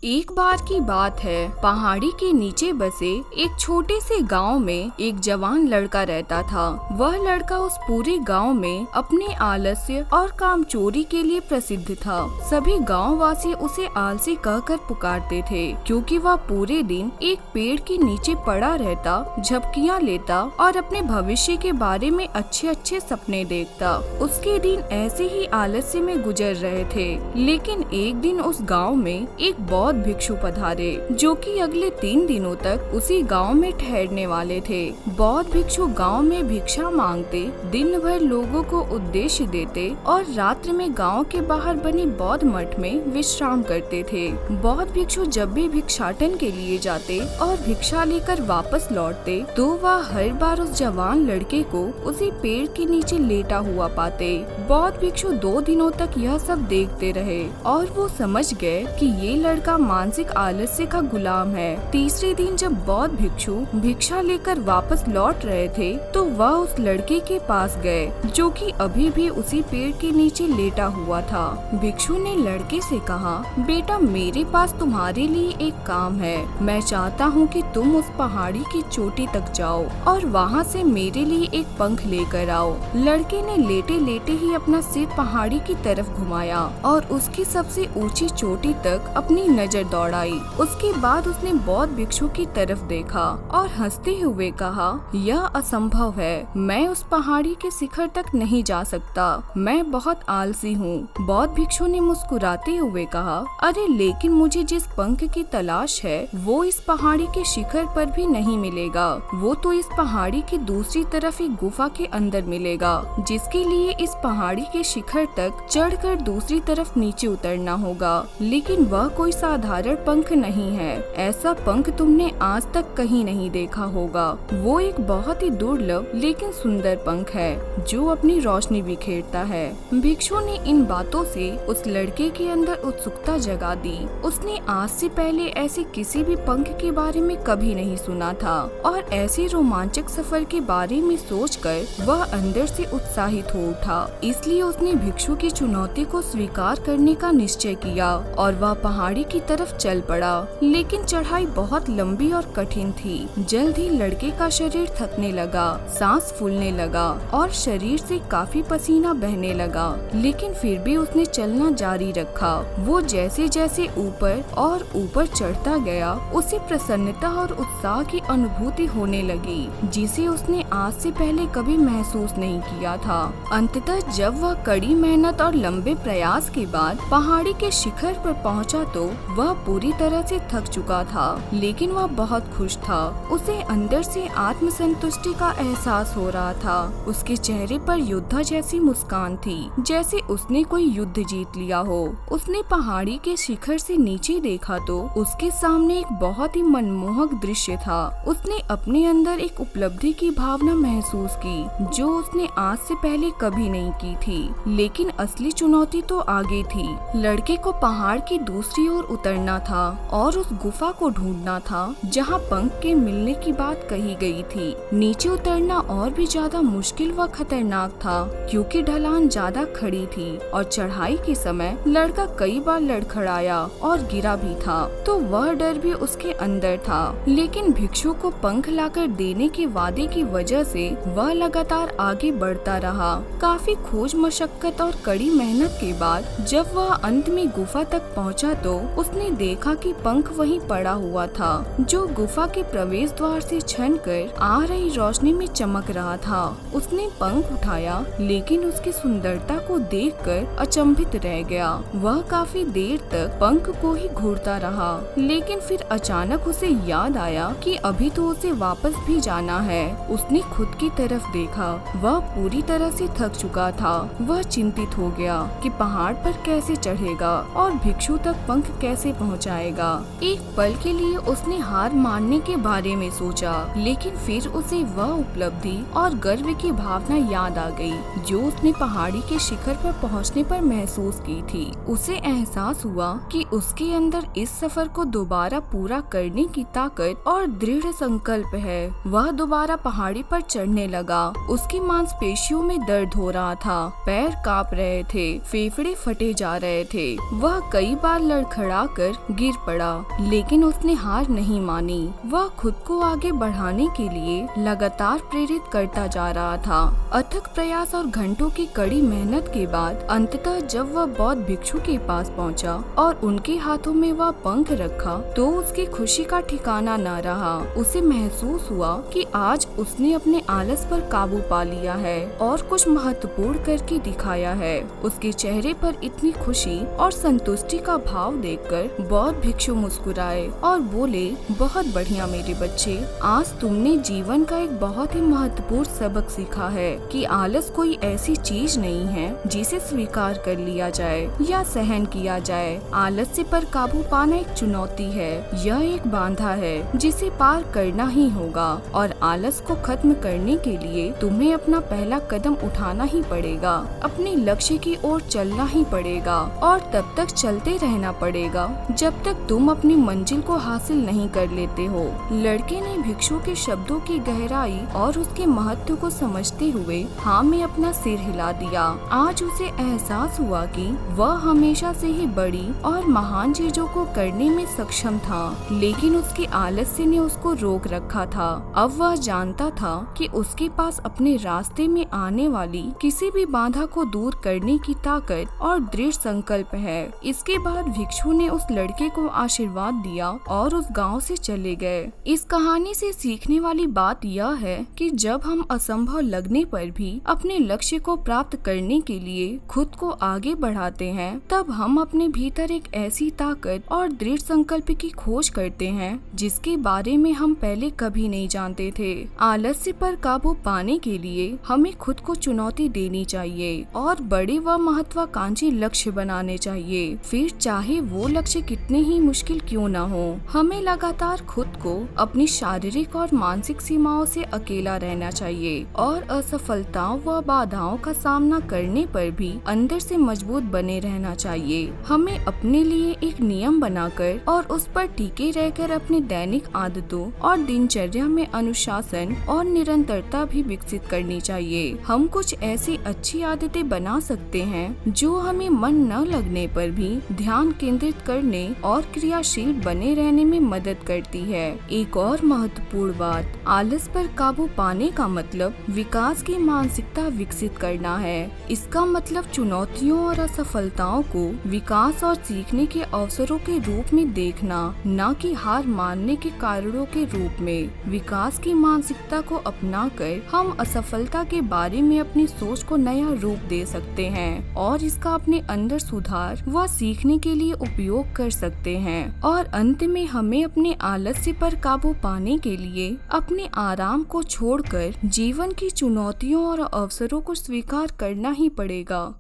एक बार की बात है, पहाड़ी के नीचे बसे एक छोटे से गांव में एक जवान लड़का रहता था। वह लड़का उस पूरे गांव में अपने आलस्य और कामचोरी के लिए प्रसिद्ध था। सभी गांव वासी उसे आलसी कहकर पुकारते थे, क्योंकि वह पूरे दिन एक पेड़ के नीचे पड़ा रहता, झपकियां लेता और अपने भविष्य के बारे में अच्छे अच्छे सपने देखता। उसके दिन ऐसे ही आलस्य में गुजर रहे थे। लेकिन एक दिन उस गांव में एक बौद्ध भिक्षु पधारे, जो कि अगले 3 दिनों तक उसी गांव में ठहरने वाले थे। बौद्ध भिक्षु गांव में भिक्षा मांगते, दिन भर लोगों को उद्देश्य देते और रात्रि में गांव के बाहर बने बौद्ध मठ में विश्राम करते थे। बौद्ध भिक्षु जब भी भिक्षाटन के लिए जाते और भिक्षा लेकर वापस लौटते, तो वह हर बार उस जवान लड़के को उसी पेड़ के नीचे लेटा हुआ पाते। बौद्ध भिक्षु 2 दिनों तक यह सब देखते रहे और वो समझ गए कि ये लड़का मानसिक आलस्य का गुलाम है। तीसरे दिन जब बौद्ध भिक्षु भिक्षा लेकर वापस लौट रहे थे, तो वह उस लड़के के पास गए, जो कि अभी भी उसी पेड़ के नीचे लेटा हुआ था। भिक्षु ने लड़के से कहा, बेटा, मेरे पास तुम्हारे लिए एक काम है। मैं चाहता हूँ कि तुम उस पहाड़ी की चोटी तक जाओ और वहाँ से मेरे लिए एक पंख लेकर आओ। लड़के ने लेटे लेटे ही अपना सिर पहाड़ी की तरफ घुमाया और उसकी सबसे ऊंची चोटी तक अपनी नजर दौड़ाई। उसके बाद उसने बौद्ध भिक्षु की तरफ देखा और हंसते हुए कहा, यह असंभव है। मैं उस पहाड़ी के शिखर तक नहीं जा सकता। मैं बहुत आलसी हूँ। बौद्ध भिक्षु ने मुस्कुराते हुए कहा, अरे लेकिन मुझे जिस पंख की तलाश है वो इस पहाड़ी के शिखर पर भी नहीं मिलेगा। वो तो इस पहाड़ी की दूसरी तरफ एक गुफा के अंदर मिलेगा, जिसके लिए इस पहाड़ी के शिखर तक चढ़कर दूसरी तरफ नीचे उतरना होगा। लेकिन वह कोई साधारण पंख नहीं है। ऐसा पंख तुमने आज तक कहीं नहीं देखा होगा। वो एक बहुत ही दुर्लभ लेकिन सुंदर पंख है, जो अपनी रोशनी बिखेरता है। भिक्षु ने इन बातों से उस लड़के के अंदर उत्सुकता जगा दी। उसने आज से पहले ऐसे किसी भी पंख के बारे में कभी नहीं सुना था और ऐसे रोमांचक सफर के बारे में सोचकर वह अंदर से उत्साहित हो उठा। इसलिए उसने भिक्षु की चुनौती को स्वीकार करने का निश्चय किया और वह पहाड़ी की तरफ चल पड़ा। लेकिन चढ़ाई बहुत लंबी और कठिन थी। जल्द ही लड़के का शरीर थकने लगा, सांस फूलने लगा और शरीर से काफी पसीना बहने लगा। लेकिन फिर भी उसने चलना जारी रखा। वो जैसे जैसे ऊपर और ऊपर चढ़ता गया, उसे प्रसन्नता और उत्साह की अनुभूति होने लगी, जिसे उसने आज से पहले कभी महसूस नहीं किया था। अंततः जब वह कड़ी मेहनत और लंबे प्रयास के बाद पहाड़ी के शिखर पर पहुंचा, तो वह पूरी तरह से थक चुका था। लेकिन वह बहुत खुश था। उसे अंदर से आत्मसंतुष्टि का एहसास हो रहा था। उसके चेहरे पर योद्धा जैसी मुस्कान थी, जैसे उसने कोई युद्ध जीत लिया हो। उसने पहाड़ी के शिखर से नीचे देखा तो उसके सामने एक बहुत ही मनमोहक दृश्य था। उसने अपने अंदर एक उपलब्धि की भावना महसूस की, जो उसने आज से पहले कभी नहीं की थी। लेकिन असली चुनौती तो आगे थी। लड़के को पहाड़ की दूसरी ओर उतरना था और उस गुफा को ढूंढना था, जहां पंख के मिलने की बात कही गई थी। नीचे उतरना और भी ज्यादा मुश्किल व खतरनाक था, क्योंकि ढलान ज्यादा खड़ी थी और चढ़ाई के समय लड़का कई बार लड़खड़ाया और गिरा भी था, तो वह डर भी उसके अंदर था। लेकिन भिक्षु को पंख लाकर देने के वादे की वजह से वह लगातार आगे बढ़ता रहा। काफी खोज मशक्कत और कड़ी मेहनत के बाद जब वह अंत में गुफा तक पहुंचा, तो उसने देखा कि पंख वहीं पड़ा हुआ था, जो गुफा के प्रवेश द्वार से छनकर आ रही रोशनी में चमक रहा था। उसने पंख उठाया, लेकिन उसकी सुंदरता को देखकर अचंभित रह गया। वह काफी देर तक पंख को ही घूरता रहा, लेकिन फिर अचानक उसे याद आया कि अभी तो उसे वापस भी जाना है। उसने खुद की तरफ देखा। वह पूरी तरह से थक चुका था। वह चिंतित हो गया कि पहाड़ पर कैसे चढ़ेगा और भिक्षु तक पंख कैसे पहुंचाएगा। एक पल के लिए उसने हार मानने के बारे में सोचा, लेकिन फिर उसे वह उपलब्धि और गर्व की भावना याद आ गई, जो उसने पहाड़ी के शिखर पर पहुंचने पर महसूस की थी। उसे एहसास हुआ कि उसके अंदर इस सफर को दोबारा पूरा करने की ताकत और दृढ़ संकल्प है। वह दोबारा पहाड़ी पर चढ़ने लगा। उसकी मांसपेशियों में दर्द हो रहा था, पैर कांप रहे थे, फेफड़े फटे जा रहे थे। वह कई बार लड़खड़ा खाकर गिर पड़ा, लेकिन उसने हार नहीं मानी। वह खुद को आगे बढ़ाने के लिए लगातार प्रेरित करता जा रहा था। अथक प्रयास और घंटों की कड़ी मेहनत के बाद अंततः जब वह बौद्ध भिक्षु के पास पहुंचा और उनके हाथों में वह पंख रखा तो उसकी खुशी का ठिकाना न रहा। उसे महसूस हुआ कि आज उसने अपने आलस पर काबू पा लिया है और कुछ महत्वपूर्ण करके दिखाया है। उसके चेहरे पर इतनी खुशी और संतुष्टि का भाव देखकर बौद्ध भिक्षु मुस्कुराए और बोले, बहुत बढ़िया मेरे बच्चे, आज तुमने जीवन का एक बहुत ही महत्वपूर्ण सबक सीखा है कि आलस कोई ऐसी चीज नहीं है जिसे स्वीकार कर लिया जाए या सहन किया जाए। आलस्य पर काबू पाना एक चुनौती है, यह एक बांधा है जिसे पार करना ही होगा और आलस को खत्म करने के लिए तुम्हें अपना पहला कदम उठाना ही पड़ेगा। अपने लक्ष्य की ओर चलना ही पड़ेगा और तब तक चलते रहना पड़ेगा जब तक तुम अपनी मंजिल को हासिल नहीं कर लेते हो। लड़के ने भिक्षु के शब्दों की गहराई और उसके महत्व को समझते हुए हाँ में अपना सिर हिला दिया। आज उसे एहसास हुआ कि वह हमेशा से ही बड़ी और महान चीजों को करने में सक्षम था, लेकिन उसके आलस्य ने उसको रोक रखा था। अब वह जानता था कि उसके पास अपने रास्ते में आने वाली किसी भी बाधा को दूर करने की ताकत और दृढ़ संकल्प है। इसके बाद भिक्षु ने उस लड़के को आशीर्वाद दिया और उस गांव से चले गए। इस कहानी से सीखने वाली बात यह है कि जब हम असंभव लगने पर भी अपने लक्ष्य को प्राप्त करने के लिए खुद को आगे बढ़ाते हैं, तब हम अपने भीतर एक ऐसी ताकत और दृढ़ संकल्प की खोज करते हैं जिसके बारे में हम पहले कभी नहीं जानते थे। आलस्य पर काबू पाने के लिए हमें खुद को चुनौती देनी चाहिए और बड़े व महत्वाकांक्षी लक्ष्य बनाने चाहिए। फिर चाहे वो लक्ष्य कितने ही मुश्किल क्यों न हो, हमें लगातार खुद को अपनी शारीरिक और मानसिक सीमाओं से अकेला रहना चाहिए और असफलताओं व बाधाओं का सामना करने पर भी अंदर से मजबूत बने रहना चाहिए। हमें अपने लिए एक नियम बनाकर और उस पर टिके रहकर अपनी दैनिक आदतों और दिनचर्या में अनुशासन और निरंतरता भी विकसित करनी चाहिए। हम कुछ ऐसी अच्छी आदतें बना सकते हैं जो हमें मन न लगने पर भी ध्यान केंद्रित करने और क्रियाशील बने रहने में मदद करती है। एक और महत्वपूर्ण बात, आलस पर काबू पाने का मतलब विकास की मानसिकता विकसित करना है। इसका मतलब चुनौतियों और असफलताओं को विकास और सीखने के अवसरों के रूप में देखना, न कि हार मानने के कारणों के रूप में। विकास की मानसिकता को अपनाकर हम असफलता के बारे में अपनी सोच को नया रूप दे सकते हैं और इसका अपने अंदर सुधार व सीखने के लिए उपयोग कर सकते हैं। और अंत में हमें अपने आलस्य पर काबू पाने के लिए अपने आराम को छोड़कर जीवन की चुनौतियों और अवसरों को स्वीकार करना ही पड़ेगा।